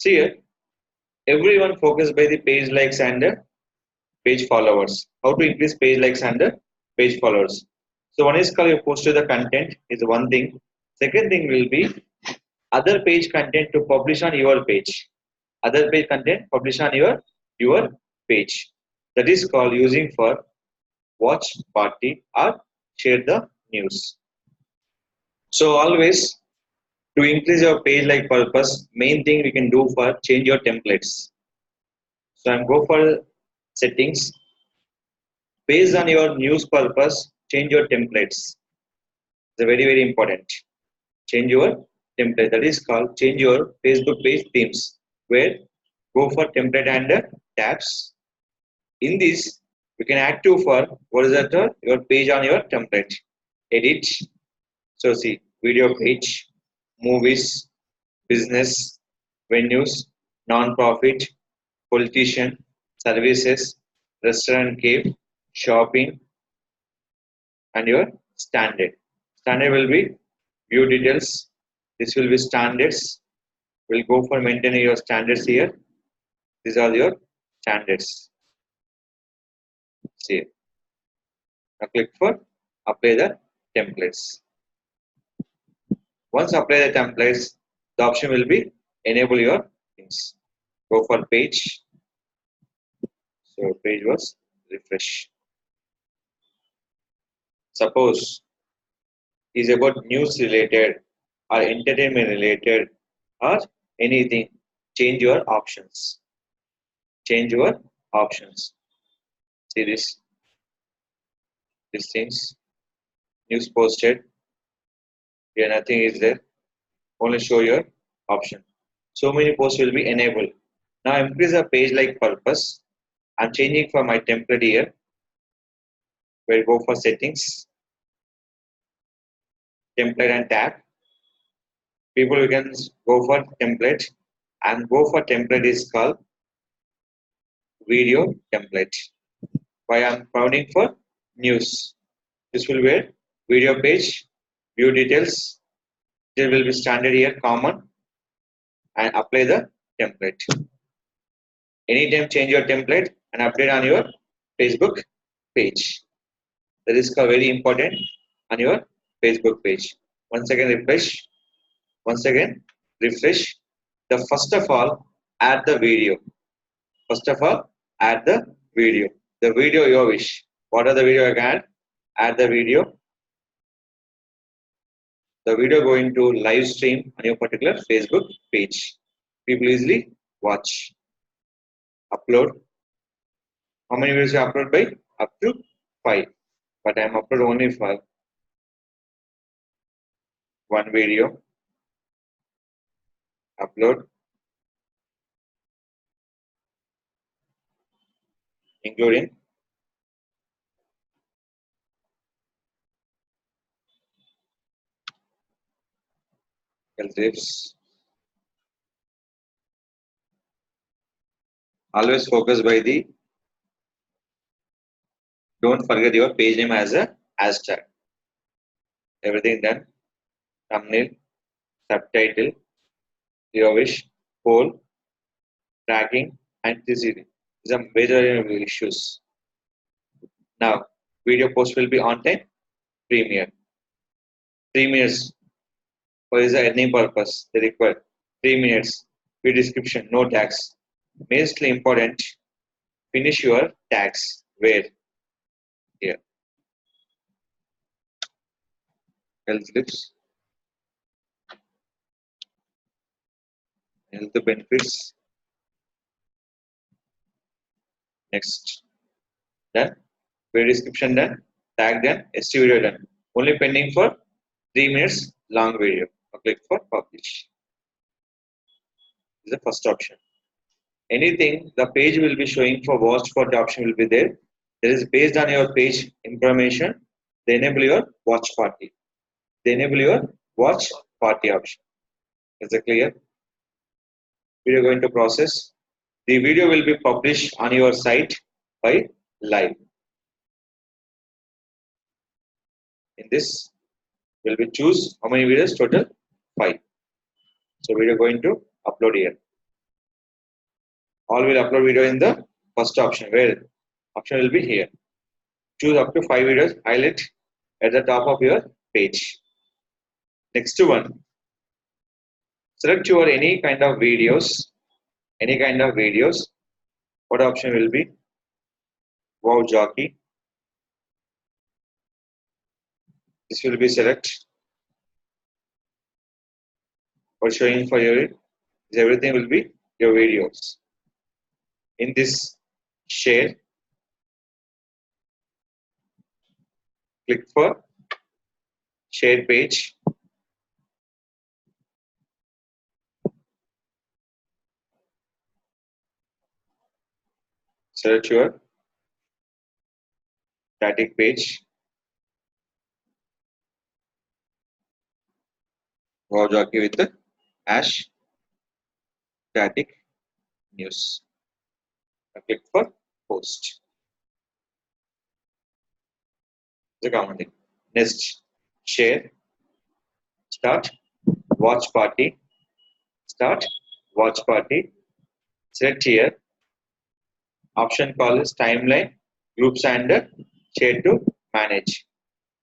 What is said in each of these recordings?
See here, everyone focused by the page likes and page followers. How to increase page likes and page followers? So one is called you post to the content is one thing. Second thing will be other page content to publish on your page. Other page content publish on your page. That is called using for watch party or share the news. So always to increase your page like purpose, main thing we can do for change your templates. So I'm go for settings. Based on your news purpose, change your templates. It's very important. Change your template. That is called change your Facebook page themes. Where go for template and tabs. In this, we can add to for what is that your page on your template. Edit. So see video page, movies, business, venues, non-profit, politician, services, restaurant cave, shopping, and your standard. Standard will be view details. This will be standards. We'll go for maintaining your standards here. These are your standards. See. Now click for apply the templates. Once apply the templates, the option will be enable your things. Go for page. So page was refresh. Suppose is about news related or entertainment related or anything. Change your options. Change your options. See this. These things. News posted. Here nothing is there. Only show your option. So many posts will be enabled. Now increase the page like purpose. I'm changing for my template here. We'll go for settings, template and tab. People can go for template and go for template is called video template. Why I'm crowding for news. This will be video page, view details. There will be standard here common and apply the template. Anytime change your template and update on your Facebook page. That is very important on your Facebook page. Once again refresh. Once again refresh. The first of all add the video. First of all add the video. The video your wish. What are the video I can add? Add the video. The video going to live stream on your particular Facebook page. People easily watch. Upload. How many videos you upload by? Up to 5. But I am upload only for one video. Upload. Including health tips. Always focus by the. Don't forget your page name as a hashtag. Everything done. Thumbnail, subtitle, your wish, poll, tracking, and TCD. These are major issues. Now, video post will be on time. Premiere. 3 minutes. For is any purpose they require 3 minutes. Video description, no tags. Mostly important. Finish your tags. Where? Here. Health tips. Health benefits. Next. Done. Video description done. Tag done. ST video done. Only pending for 3 minutes long video. Now click for publish. This is the first option. Anything the page will be showing for watch for the option will be there. There is based on your page information. They enable your watch party. They enable your watch party option. Is it clear? We are going to process. The video will be published on your site by live. In this, will be choose how many videos total 5. So we are going to upload here. All will upload video in the first option, where option will be here. Choose up to 5 videos, highlight at the top of your page. Next one, select your any kind of videos. Any kind of videos. What option will be? Wow jockey. This will be select. What showing for your everything will be your videos. In this share, click for share page. Select your static page. Wow jockey with the hash static news. Click for post. The common thing. Next, share, start, watch party, start, watch party. Select here. Option called is timeline, groups and share to manage.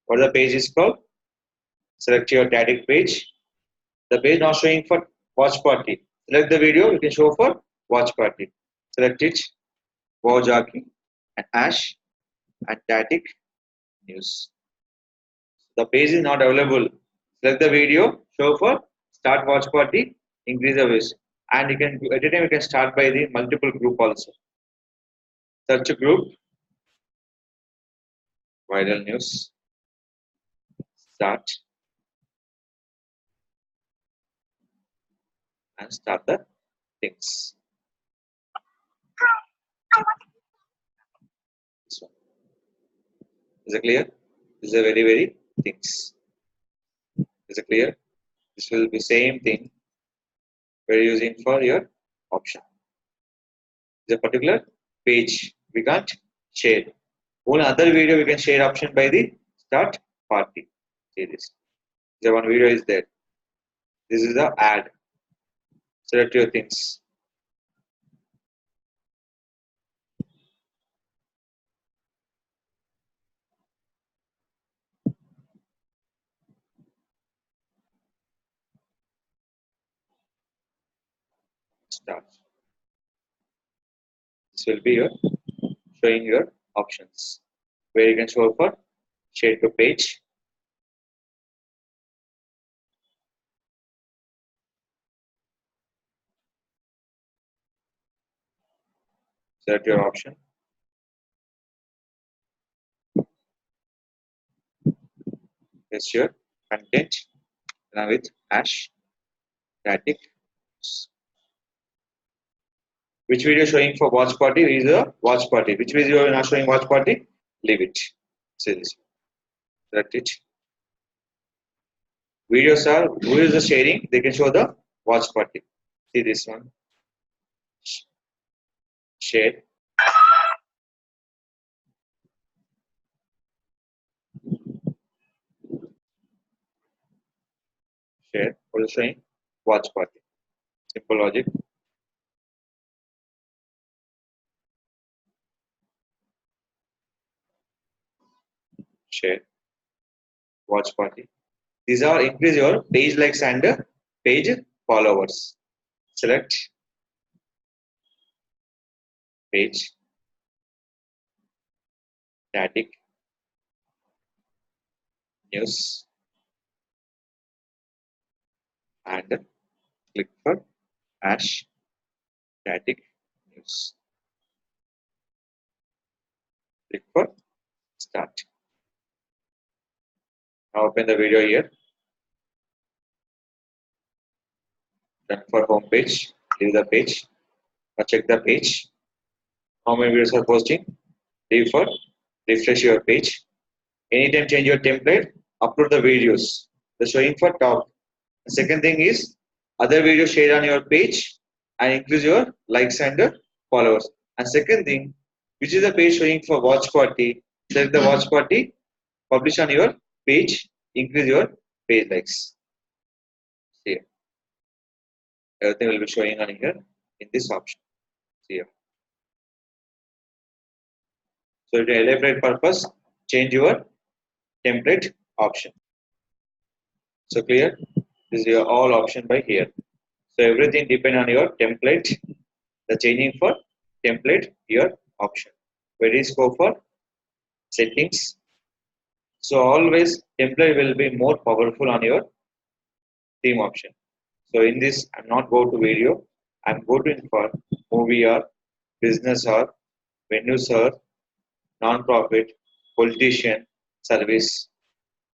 What the page is called? Select your static page. The page not showing for watch party. Select the video, you can show for watch party. Select it, wow jockey, and hash and static news. The page is not available. Select the video, show for start watch party, increase the views. And you can at a time you can start by the multiple group also. Search a group, viral news, start, and start the things. This one. Is it clear? This is a very things. Is it clear? This will be same thing we're using for your option. The particular page we can't share. One other video we can share option by the start party. See this. The one video is there. This is the ad. Select your things. Start. This will be your showing your options where you can show for share to page. Select your option. Paste your content now with hash static. Which video showing for watch party is a watch party. Which video is not showing watch party? Leave it. See this. Select it. Videos are who is the sharing? They can show the watch party. See this one. Share. Share. What is showing? Watch party. Simple logic. Share. Watch party. These are increase your page likes and page followers. Select page static news and click for hash static news. Click for start. Now open the video here. Run for home page. Leave the page. Now check the page. How many videos are posting? Leave for refresh your page. Anytime change your template. Upload the videos. The showing for top. The second thing is other videos shared on your page and increase your likes and followers. And second thing, which is the page showing for watch party? Select the watch party. Publish on your page. Increase your page likes. See, everything will be showing on here in this option. here. So to elaborate purpose, change your template option. So clear? This is your all option by here. So everything depend on your template. The changing for template your option. Where is go for settings. So always template will be more powerful on your theme option. So in this, I'm not go to video. I'm going for movie or business or venues or non-profit, politician, service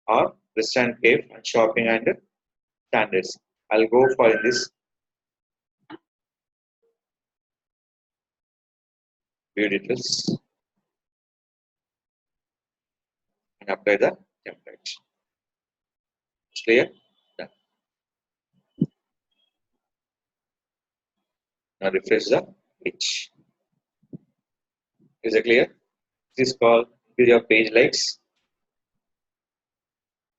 or restaurant, cave and shopping and standards. I'll go for this view details and apply the template. It's clear? Done. Now refresh the page. Is it clear? This is called increase your page likes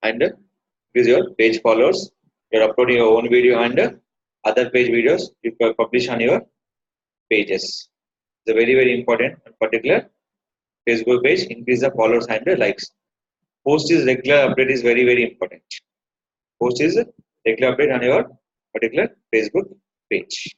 and increase your page followers. You're uploading your own video and other page videos you can publish on your pages. It's a very important and particular Facebook page. Increase the followers and the likes. Post is regular update is very important. Post is regular update on your particular Facebook page.